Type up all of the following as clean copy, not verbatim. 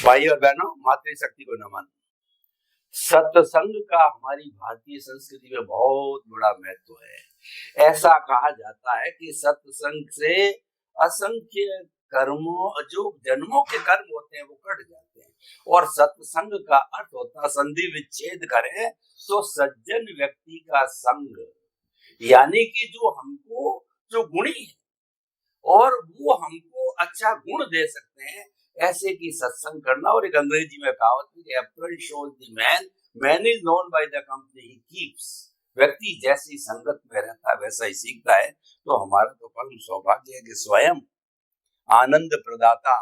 भाई और बहनों, मातृशक्ति को नमन। सत्संग का हमारी भारतीय संस्कृति में बहुत बड़ा महत्व है। ऐसा कहा जाता है कि सत्संग से असंख्य कर्मों, जो जन्मों के कर्म होते हैं वो कट जाते हैं। और सत्संग का अर्थ होता है, संधि विच्छेद करें तो सज्जन व्यक्ति का संग, यानी कि जो गुणी है और वो हमको अच्छा गुण दे सकते हैं, ऐसे की सत्संग करना। और एक अंग्रेजी में कहावत है, Apple shows the man, man is known by the company he keeps. व्यक्ति जैसी संगत में रहता है वैसा ही सीखता है। तो हमारा तो परम सौभाग्य है कि स्वयं आनंद प्रदाता,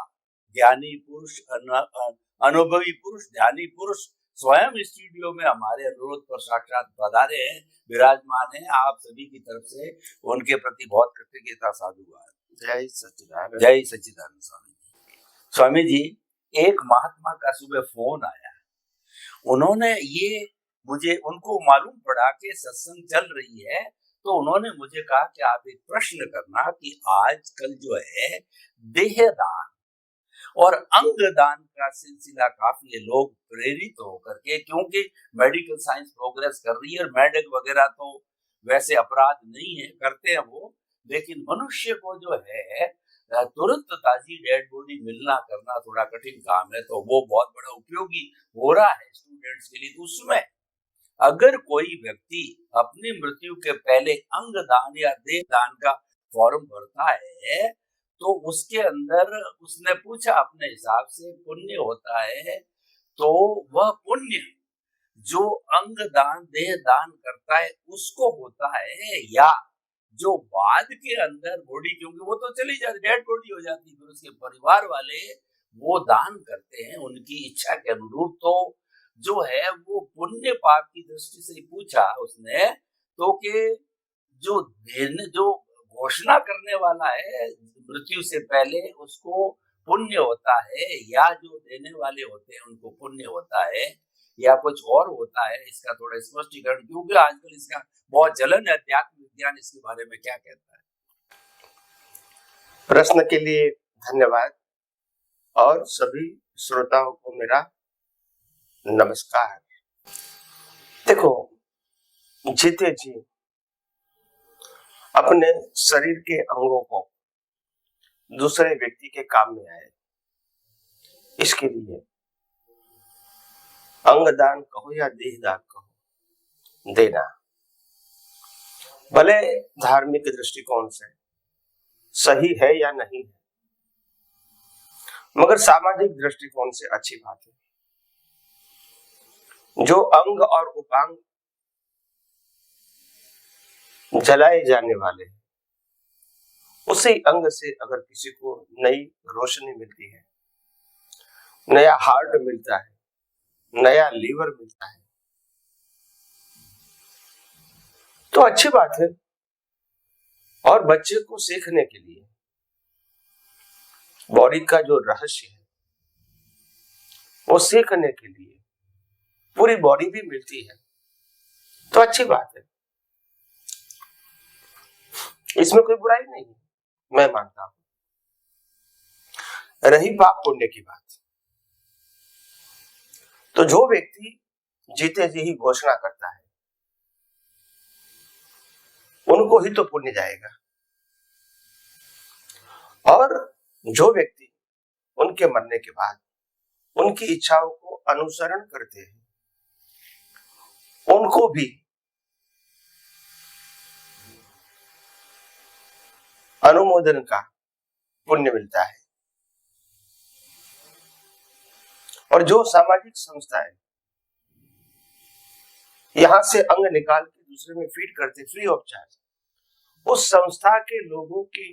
ज्ञानी पुरुष, अनुभवी पुरुष, ध्यानी पुरुष स्वयं स्टूडियो में हमारे अनुरोध पर साक्षात पधारे हैं, विराजमान हैं। आप सभी की तरफ से उनके प्रति बहुत कृतज्ञता साधुवाद। जय सच्चिदानंद। जय सच्चिदानंद स्वामी जी। स्वामी जी, एक महात्मा का सुबह फोन आया। उन्होंने उनको मालूम पड़ा कि सत्संग चल रही है, तो उन्होंने मुझे कहा कि आप एक प्रश्न करना कि आजकल जो है देहदान और अंगदान का सिलसिला काफी है, लोग प्रेरित होकर के, क्योंकि मेडिकल साइंस प्रोग्रेस कर रही है और मेडिक वगैरह तो वैसे अपराध नहीं है, करते हैं वो, लेकिन मनुष्य को जो है तुरंत ताजी डेड बॉडी मिलना करना थोड़ा कठिन काम है, तो वो बहुत बड़ा उपयोगी हो रहा है स्टूडेंट्स के लिए। तो उसमें अगर कोई व्यक्ति अपनी मृत्यु के पहले अंगदान या देहदान का फॉर्म भरता है, तो उसके अंदर उसने पूछा अपने हिसाब से पुण्य होता है, तो वह पुण्य जो अंगदान देहदान करता है उसको होता है, या जो बाद के अंदर बॉडी, क्योंकि वो तो चली जाती, डेड बॉडी हो जाती, फिर उसके परिवार वाले वो दान करते हैं उनकी इच्छा के अनुरूप। तो जो है वो पुण्य पाप की दृष्टि से पूछा उसने, तो कि जो घोषणा करने वाला है मृत्यु से पहले उसको पुण्य होता है, या जो देने वाले होते हैं उनको पुण्य होता है, या कुछ और होता है। इसका थोड़ा स्पष्टीकरण, क्योंकि आजकल इसका बहुत चलन है। अध्यात्म विज्ञान इसके बारे में क्या कहता है? प्रश्न के लिए धन्यवाद और सभी श्रोताओं को मेरा नमस्कार। देखो, जीते जी अपने शरीर के अंगों को दूसरे व्यक्ति के काम में आए, इसके लिए अंगदान कहो या देहदान कहो, देना भले धार्मिक दृष्टिकोण से सही है या नहीं है, मगर सामाजिक दृष्टिकोण से अच्छी बात है। जो अंग और उपांग जलाए जाने वाले, उसी अंग से अगर किसी को नई रोशनी मिलती है, नया हार्ट मिलता है, नया लीवर मिलता है, तो अच्छी बात है। और बच्चे को सीखने के लिए बॉडी का जो रहस्य है वो सीखने के लिए पूरी बॉडी भी मिलती है, तो अच्छी बात है, इसमें कोई बुराई नहीं है, मैं मानता हूं। रही पाप पुण्य की बात, तो जो व्यक्ति जीते जी ही घोषणा करता है उनको ही तो पुण्य जाएगा, और जो व्यक्ति उनके मरने के बाद उनकी इच्छाओं को अनुसरण करते हैं उनको भी अनुमोदन का पुण्य मिलता है। और जो सामाजिक संस्थाएं यहां से अंग निकाल के दूसरे में फीड करते फ्री ऑफ चार्ज, उस संस्था के लोगों की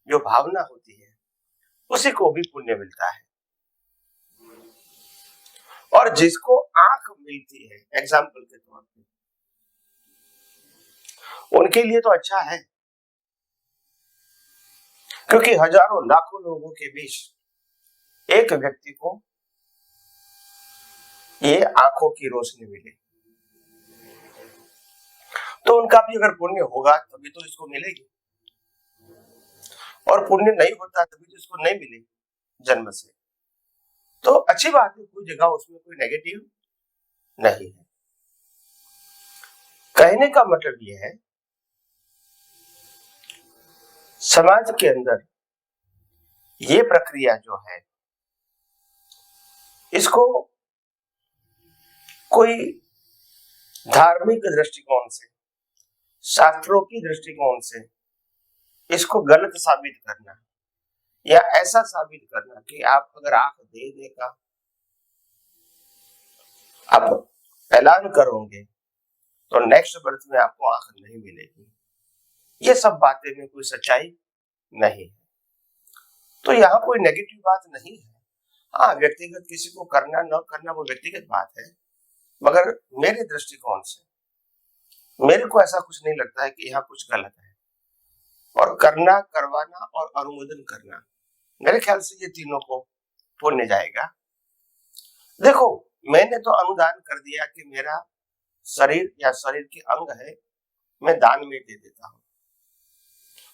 जो भावना होती है उसी को भी पुण्य मिलता है। और जिसको आंख मिलती है, एग्जाम्पल के तौर पे, उनके लिए तो अच्छा है, क्योंकि हजारों लाखों लोगों के बीच एक व्यक्ति को ये आंखों की रोशनी मिले, तो उनका भी अगर पुण्य होगा तभी तो इसको मिलेगी, और पुण्य नहीं होता तभी तो इसको नहीं मिलेगी जन्म से। तो अच्छी बात है, कोई जगह उसमें कोई नेगेटिव नहीं है। कहने का मतलब यह है, समाज के अंदर ये प्रक्रिया जो है, इसको कोई धार्मिक दृष्टिकोण से, शास्त्रों की दृष्टिकोण से इसको गलत साबित करना या ऐसा साबित करना कि आप अगर आंख देने का आप ऐलान करोगे तो नेक्स्ट बर्थ में आपको आंख नहीं मिलेगी, ये सब बातें में कोई सच्चाई नहीं है। तो यहाँ कोई नेगेटिव बात नहीं है। हाँ, व्यक्तिगत किसी को करना न करना वो व्यक्तिगत बात है, मगर मेरे दृष्टिकोण से मेरे को ऐसा कुछ नहीं लगता है कि यहाँ कुछ गलत है। और करना, करवाना और अनुमोदन करना, मेरे ख्याल से ये तीनों को पुण्य जाएगा। देखो, मैंने तो अनुदान कर दिया कि मेरा शरीर या शरीर के अंग है, मैं दान में दे देता हूँ,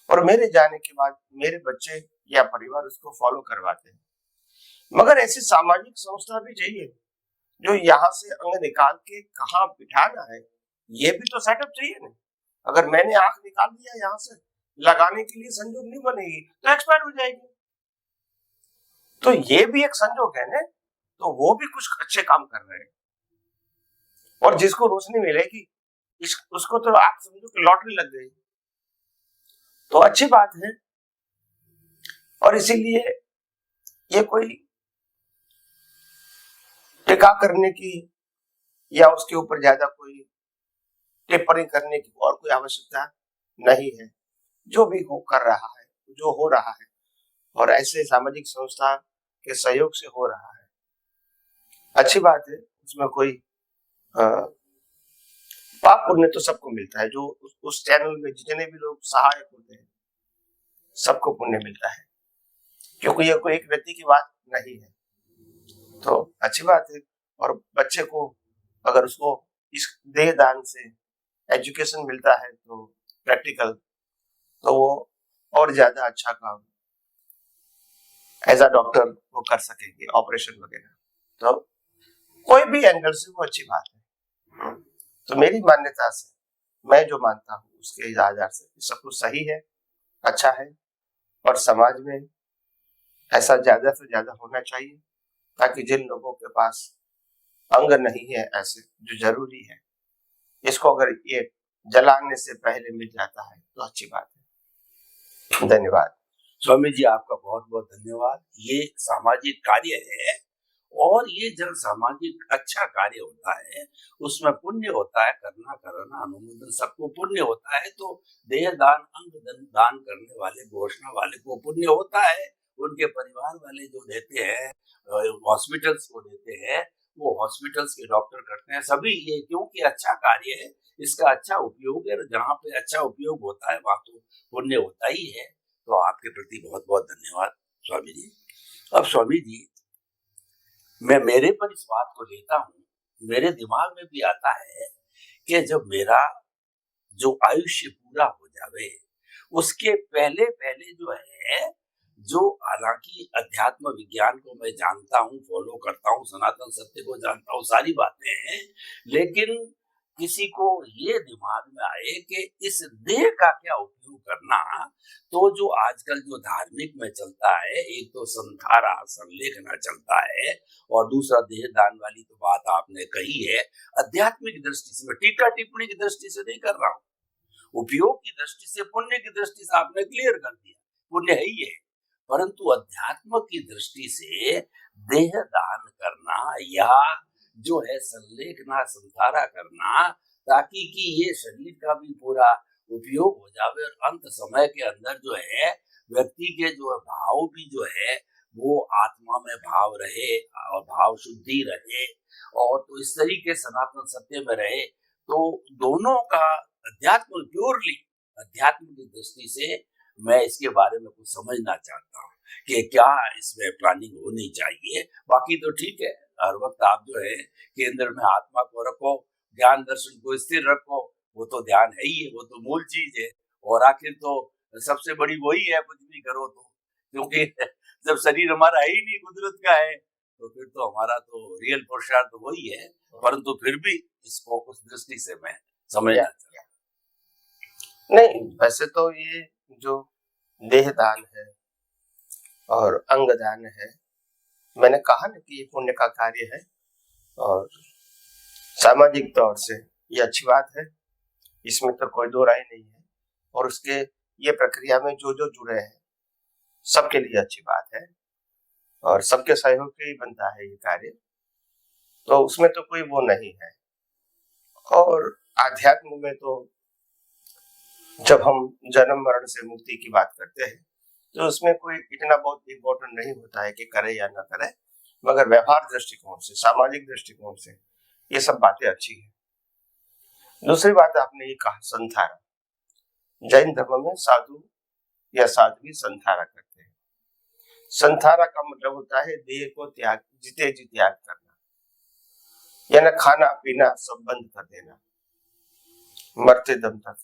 और मेरे जाने के बाद मेरे बच्चे या परिवार उसको फॉलो करवाते हैं। मगर ऐसी सामाजिक संस्था भी चाहिए जो यहाँ से अंग निकाल के कहाँ बिठाना है, ये भी तो सेटअप चाहिए ना। अगर मैंने आंख निकाल दिया यहाँ से, लगाने के लिए संजोग नहीं बनेगी तो एक्सपायर हो जाएगी। तो ये भी एक संजोग है ना, तो वो भी कुछ अच्छे काम कर रहे हैं। और जिसको रोशनी मिलेगी उसको तो आप समझो कि लॉटरी लग गई, तो अच्छी बात है। और इसीलिए ये कोई टिका करने की या उसके ऊपर ज्यादा कोई टिप्पणी करने की और कोई आवश्यकता नहीं है। जो भी हो कर रहा है, जो हो रहा है, और ऐसे सामाजिक संस्था के सहयोग से हो रहा है, अच्छी बात है। उसमें कोई पाप पुण्य तो सबको मिलता है। जो उस चैनल में जितने भी लोग सहायक होते हैं, सबको पुण्य मिलता है, क्योंकि ये कोई एक व्यक्ति की बात नहीं है। तो अच्छी बात है। और बच्चे को अगर उसको इस देह दान से एजुकेशन मिलता है, तो प्रैक्टिकल, तो वो और ज्यादा अच्छा काम एज अ डॉक्टर वो कर सकेंगे, ऑपरेशन वगैरह। तो कोई भी एंगल से वो अच्छी बात है। तो मेरी मान्यता से मैं जो मानता हूँ उसके आधार से सब कुछ सही है, अच्छा है। और समाज में ऐसा ज्यादा से ज्यादा होना चाहिए, ताकि जिन लोगों के पास अंग नहीं है ऐसे जो जरूरी है, इसको अगर ये जलाने से पहले मिल जाता है तो अच्छी बात है। धन्यवाद। स्वामी जी, आपका बहुत बहुत धन्यवाद। ये सामाजिक कार्य है, और ये जब सामाजिक अच्छा कार्य होता है उसमें पुण्य होता है। करना कराना अनुमोदन सबको पुण्य होता है। तो देह दान, अंग दान करने वाले, घोषणा वाले को पुण्य होता है। उनके परिवार वाले जो देते हैं, हॉस्पिटल्स को देते हैं, वो हॉस्पिटल्स के डॉक्टर करते हैं, सभी ये, क्योंकि अच्छा कार्य है, इसका अच्छा उपयोग है। जहाँ पे अच्छा उपयोग होता है वहां तो पुण्य होता ही है। तो आपके प्रति बहुत बहुत धन्यवाद स्वामी जी। अब स्वामी जी, मैं मेरे पर इस बात को लेता हूँ, मेरे दिमाग में भी आता है कि जब मेरा जो आयुष्य पूरा हो जावे, उसके पहले पहले जो है, जो हालांकि अध्यात्म विज्ञान को मैं जानता हूँ, फॉलो करता हूँ, सनातन सत्य को जानता हूँ, सारी बातें हैं, लेकिन किसी को ये दिमाग में आए कि इस देह का क्या उपयोग करना, तो जो आजकल जो धार्मिक में चलता है, एक तो संधारा संलेखना चलता है, और दूसरा देह दान वाली तो बात आपने कही है। आध्यात्मिक दृष्टि से, मैं टीका टिप्पणी की दृष्टि से नहीं कर रहा हूँ, उपयोग की दृष्टि से, पुण्य की दृष्टि से आपने क्लियर कर दिया, पुण्य है ही है। परंतु अध्यात्म की दृष्टि से देह दान करना या जो है संलेखना, संधारा करना, ताकि कि ये शरीर का भी पूरा उपयोग हो जावे, और अंत समय के अंदर जो है व्यक्ति के जो भाव भी जो है वो आत्मा में भाव रहे और भाव शुद्धि रहे, और तो इस तरीके सनातन सत्य में रहे। तो दोनों का अध्यात्म, प्योरली अध्यात्म की दृष्टि से मैं इसके बारे में कुछ समझना चाहता हूँ कि क्या इसमें प्लानिंग होनी चाहिए। बाकी तो ठीक है, हर वक्त आप जो है केंद्र में आत्मा को रखो, ज्ञान दर्शन को स्थिर रखो, वो तो ध्यान है ही है, वो तो मूल चीज है। और आखिर तो सबसे बड़ी वही है, कुछ भी करो तो, क्योंकि जब शरीर हमारा है ही नहीं, कुदरत का है, तो फिर तो हमारा तो रियल पुरुषार्थ तो वही है, परंतु फिर भी इसको उस दृष्टि से मैं समझना चाहता नहीं, वैसे तो ये जो देहदान है और अंगदान है, मैंने कहा ना कि ये पुण्य का कार्य है और सामाजिक तौर से ये अच्छी बात है, इसमें तो कोई दो राय नहीं है। और उसके ये प्रक्रिया में जो जो जुड़े हैं सबके लिए अच्छी बात है और सबके सहयोग से ही बनता है ये कार्य, तो उसमें तो कोई वो नहीं है। और आध्यात्म में तो जब हम जन्म मरण से मुक्ति की बात करते हैं तो उसमें कोई इतना बहुत इम्पोर्टेंट नहीं होता है कि करे या ना करे, मगर व्यवहार दृष्टिकोण से, सामाजिक दृष्टिकोण से ये सब बातें अच्छी है। दूसरी बात आपने ये कहा संथारा, जैन धर्म में साधु या साध्वी संथारा करते हैं। संथारा का मतलब होता है देह को त्याग, जीते जी त्याग करना, यानी खाना पीना सब बंद कर देना मरते दम तक,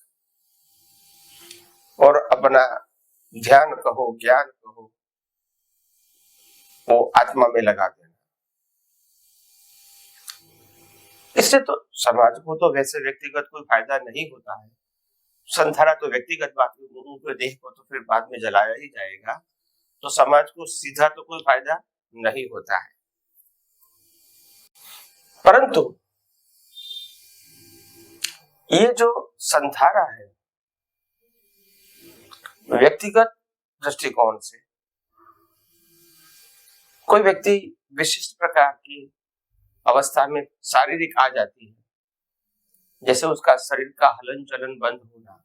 और अपना ध्यान कहो, ज्ञान कहो, वो आत्मा में लगा देना। इससे तो समाज को तो वैसे व्यक्तिगत कोई फायदा नहीं होता है। संथारा तो व्यक्तिगत बात, उनके देह को तो फिर बाद में जलाया ही जाएगा, तो समाज को सीधा तो कोई फायदा नहीं होता है। परंतु ये जो संथारा है व्यक्तिगत दृष्टिकोण से, कोई व्यक्ति विशिष्ट प्रकार की अवस्था में शारीरिक आ जाती है, जैसे उसका शरीर का हलन चलन बंद होना,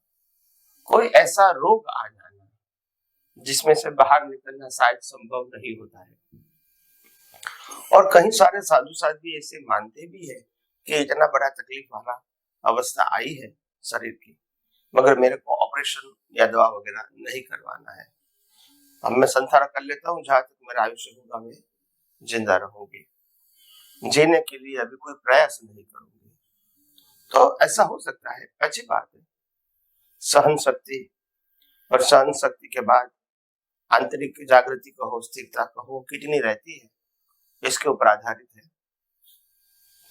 कोई ऐसा रोग आ जाना जिसमें से बाहर निकलना शायद संभव नहीं होता है। और कहीं सारे साधु साध्वी ऐसे मानते भी है कि इतना बड़ा तकलीफ वाला अवस्था आई है शरीर की, मगर मेरे को ऑपरेशन या दवा वगैरह नहीं करवाना है, अब मैं संथारा कर लेता हूँ, जहां तक मेरा आयुष्य होगा मैं जिंदा रहूंगी, जीने के लिए अभी कोई प्रयास नहीं करूंगी। तो ऐसा हो सकता है, अच्छी बात है। सहन शक्ति, और सहन शक्ति के बाद आंतरिक जागृति कहो, स्थिरता कहो, कितनी रहती है इसके ऊपर आधारित है।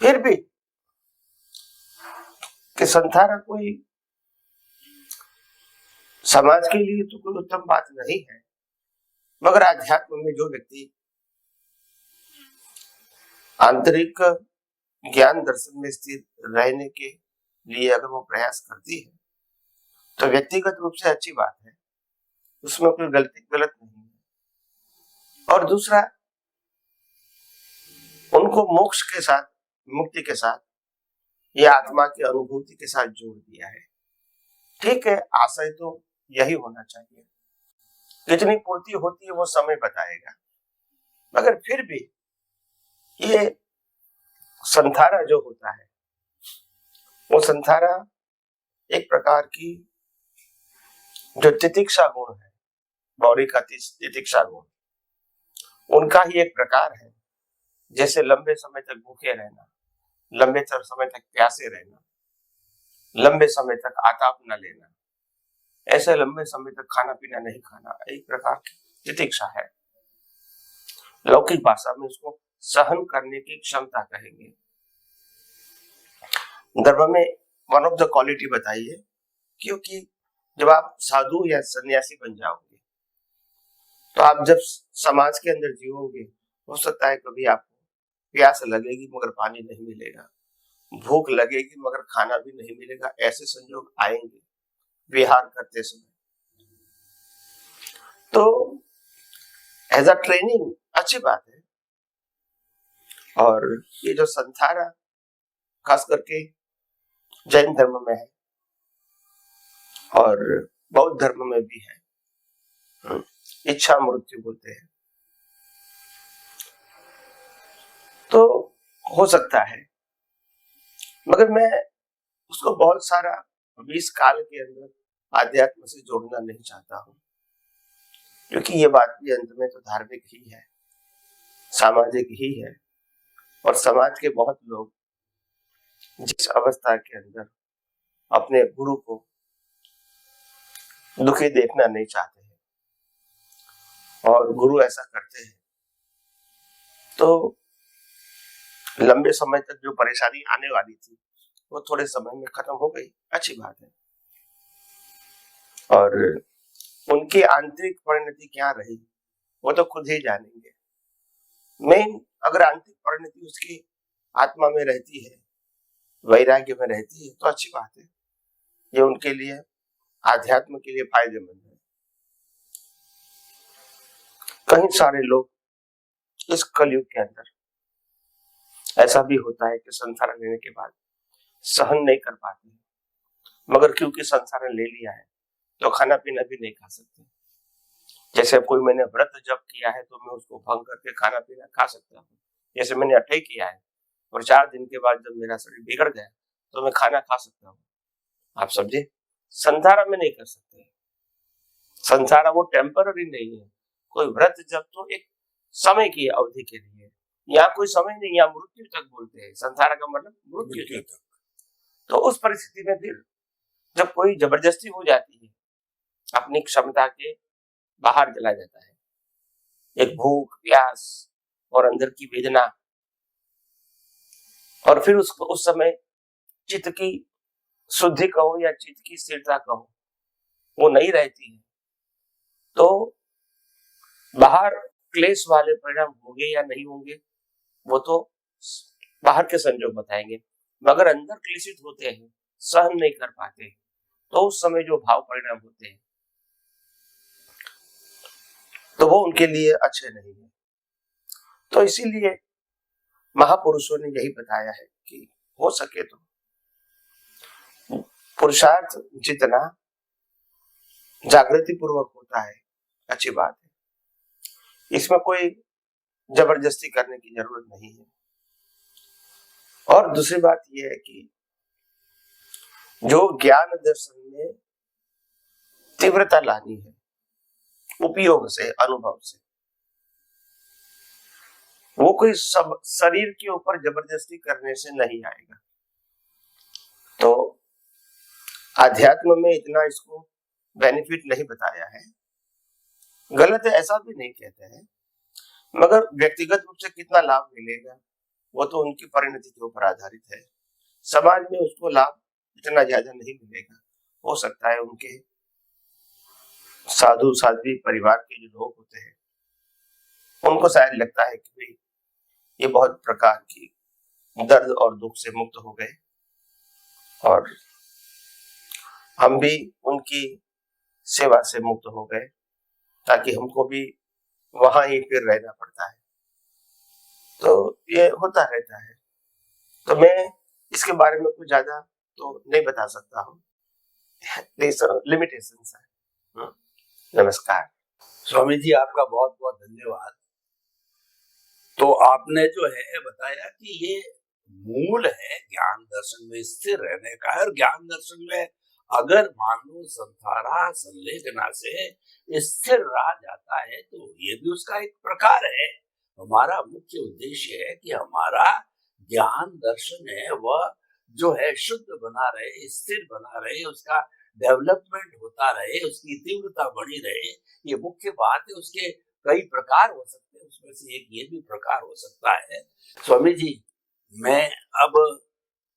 फिर भी कि संथारा कोई समाज के लिए तो कोई उत्तम बात नहीं है, मगर आध्यात्म में जो व्यक्ति आंतरिक ज्ञान दर्शन में स्थिर रहने के लिए अगर वो प्रयास करती है तो व्यक्तिगत रूप से अच्छी बात है, उसमें कोई गलत नहीं है। और दूसरा, उनको मोक्ष के साथ, मुक्ति के साथ या आत्मा की अनुभूति के साथ जोड़ दिया है। ठीक है, आशय तो यही होना चाहिए, कितनी पूर्ति होती है वो समय बताएगा, मगर फिर भी ये संथारा जो होता है वो संथारा एक प्रकार की जो तितिक्षा गुण है, गौरी का तितिक्षा गुण, उनका ही एक प्रकार है। जैसे लंबे समय तक भूखे रहना, लंबे समय तक प्यासे रहना, लंबे समय तक आताप न लेना, ऐसे लंबे समय तक खाना पीना नहीं खाना, एक प्रकार की तितिक्षा है। लौकिक भाषा में उसको सहन करने की क्षमता कहेंगे। धर्म में वन ऑफ द क्वालिटी बताई है, क्योंकि जब आप साधु या सन्यासी बन जाओगे तो आप जब समाज के अंदर जीवोगे, हो सकता है कभी आपको प्यास लगेगी मगर पानी नहीं मिलेगा, भूख लगेगी मगर खाना भी नहीं मिलेगा, ऐसे संजोग आएंगे विहार करते समय। तो एज अ ट्रेनिंग अच्छी बात है। और ये जो संथारा खास करके जैन धर्म में है और बौद्ध धर्म में भी है, इच्छा मृत्यु बोलते हैं, तो हो सकता है, मगर मैं उसको बहुत सारा अभी इस काल के अंदर आध्यात्म से जोड़ना नहीं चाहता हूं, क्योंकि ये बात भी अंत में तो धार्मिक ही है, सामाजिक ही है। और समाज के बहुत लोग जिस अवस्था के अंदर अपने गुरु को दुखी देखना नहीं चाहते हैं, और गुरु ऐसा करते हैं तो लंबे समय तक जो परेशानी आने वाली थी वो थोड़े समय में खत्म हो गई, अच्छी बात है। और उनकी आंतरिक परिणति क्या रही वो तो खुद ही जानेंगे। मेन अगर आंतरिक परिणति उसकी आत्मा में रहती है, वैराग्य में रहती है, तो अच्छी बात है, ये उनके लिए आध्यात्म के लिए फायदेमंद है। कई सारे लोग इस कलयुग के अंदर ऐसा भी होता है कि संसारण लेने के बाद सहन नहीं कर पाते, मगर क्योंकि संसारण ले लिया है तो खाना पीना भी नहीं खा सकते। जैसे कोई मैंने व्रत जब किया है तो मैं उसको भंग करके खाना पीना खा सकता हूँ। जैसे मैंने 28 किया है और 4 दिन के बाद जब मेरा शरीर बिगड़ गया तो मैं खाना खा सकता हूँ। आप समझे, संसार में नहीं कर सकते। संसार वो टेम्पररी नहीं है। कोई व्रत जब तो एक समय की अवधि के लिए, यहाँ कोई समय नहीं, यहाँ मृत्यु तक बोलते हैं। संसार का मतलब मृत्यु तक। तो उस परिस्थिति में फिर जब कोई जबरदस्ती हो जाती है, अपनी क्षमता के बाहर चला जाता है, एक भूख प्यास और अंदर की वेदना, और फिर उसको उस समय चित्त की शुद्धि कहो या चित्त की स्थिरता कहो वो नहीं रहती है, तो बाहर क्लेश वाले परिणाम होंगे या नहीं होंगे वो तो बाहर के संजोग बताएंगे, मगर अंदर क्लेशित होते हैं, सहन नहीं कर पाते, तो उस समय जो भाव परिणाम होते हैं तो वो उनके लिए अच्छे नहीं है। तो इसीलिए महापुरुषों ने यही बताया है कि हो सके तो पुरुषार्थ जितना जागृति पूर्वक होता है अच्छी बात है, इसमें कोई जबरदस्ती करने की जरूरत नहीं है। और दूसरी बात यह है कि जो ज्ञान दर्शन में तीव्रता लानी है उपयोग से, अनुभव से, वो कोई सब शरीर के ऊपर जबरदस्ती करने से नहीं आएगा। तो आध्यात्म में इतना इसको बेनिफिट नहीं बताया है, गलत है ऐसा भी नहीं कहते हैं, मगर व्यक्तिगत रूप से कितना लाभ मिलेगा वो तो उनकी परिणति के ऊपर आधारित है। समाज में उसको लाभ इतना ज्यादा नहीं मिलेगा। हो सकता है उनके साधु साध्वी परिवार के जो लोग होते हैं उनको शायद लगता है कि ये बहुत प्रकार की दर्द और दुख से मुक्त हो गए और हम भी उनकी सेवा से मुक्त हो गए, ताकि हमको भी वहां ही फिर रहना पड़ता है। तो ये होता रहता है। तो मैं इसके बारे में कुछ ज्यादा तो नहीं बता सकता हूँ, लिमिटेशंस है। नमस्कार। स्वामी जी आपका बहुत बहुत धन्यवाद। तो आपने जो है बताया कि ये मूल है ज्ञान दर्शन में स्थिर रहने का, और ज्ञान दर्शन में अगर मान लो संसारा संलेखना से स्थिर रहा जाता है तो ये भी उसका एक प्रकार है। हमारा मुख्य उद्देश्य है कि हमारा ज्ञान दर्शन है वह जो है शुद्ध बना रहे, स्थिर बना रहे, उसका डेवलपमेंट होता रहे, उसकी तीव्रता बढ़ी रहे, ये मुख्य बात है। उसके कई प्रकार हो सकते हैं, उसमें से एक ये भी प्रकार हो सकता है। स्वामी जी मैं अब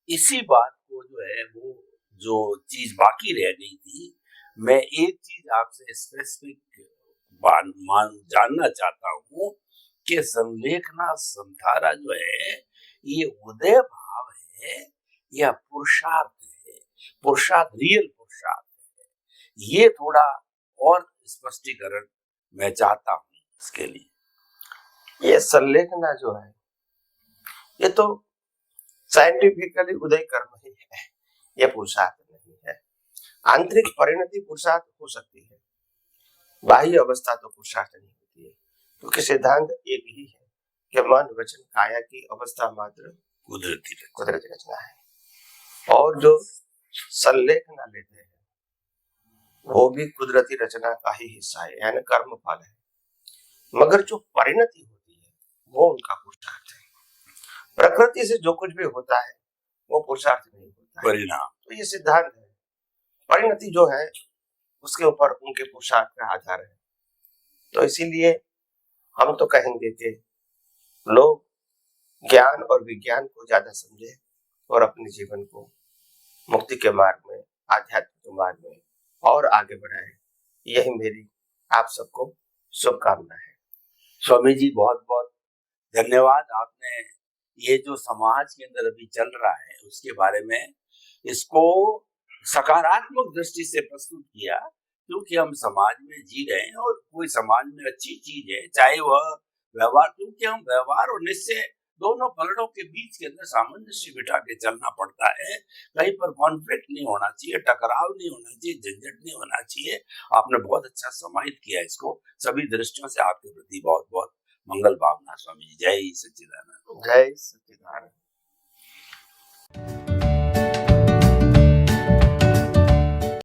इसी बात को जो है वो जो चीज बाकी रह गई थी, मैं एक चीज आपसे स्पेसिफिक जानना चाहता हूँ कि संलेखना संधारा जो है ये उदय भाव है या पुरुषार्थ है, पुरुषार्थ रियल पुरुषार्थ है, ये थोड़ा और स्पष्टीकरण मैं चाहता हूँ इसके लिए। ये संलेखना जो है ये तो साइंटिफिकली उदय कर्म ही है, ये पुरुषार्थ नहीं है। आंतरिक परिणति पुरुषार्थ हो सकती है, बाह्य अवस्था तो पुरुषार्थ नहीं होती है, क्योंकि सिद्धांत एक ही है कि मन वचन काया की अवस्था मात्र कुदरती रचना है, और जो संलेखना लेते हैं वो भी कुदरती रचना का ही हिस्सा है, यानी कर्म फल है, मगर जो परिणति होती है वो उनका पुरुषार्थ है। प्रकृति से जो कुछ भी होता है वो पुरुषार्थ नहीं होता है, परिणाम। तो ये सिद्धांत है। परिणति जो है उसके ऊपर उनके पुरुषार्थ का आधार है। तो इसीलिए हम तो कहेंगे कि लोग ज्ञान और विज्ञान को ज्यादा समझे और अपने जीवन को मुक्ति के मार्ग में, आध्यात्म के मार्ग में और आगे बढ़ाए। यही मेरी आप सबको शुभकामना है। स्वामी जी बहुत बहुत धन्यवाद। आपने ये जो समाज के अंदर अभी चल रहा है उसके बारे में इसको सकारात्मक दृष्टि से प्रस्तुत किया, क्योंकि हम समाज में जी रहे हैं और कोई समाज में अच्छी चीज है चाहे वह व्यवहार, क्योंकि हम व्यवहार और निश्चय दोनों पलड़ों के बीच के अंदर सामंजस्य बिठा के चलना पड़ता है। कहीं पर कॉन्फ्लिक्ट नहीं होना चाहिए, टकराव नहीं होना चाहिए, झंझट नहीं होना चाहिए। आपने बहुत अच्छा समाहित किया इसको। सभी दृष्टियों से आपके प्रति बहुत बहुत मंगल भावना स्वामी जी। जय सच्चिदानंद। जय सच्चिदानंद।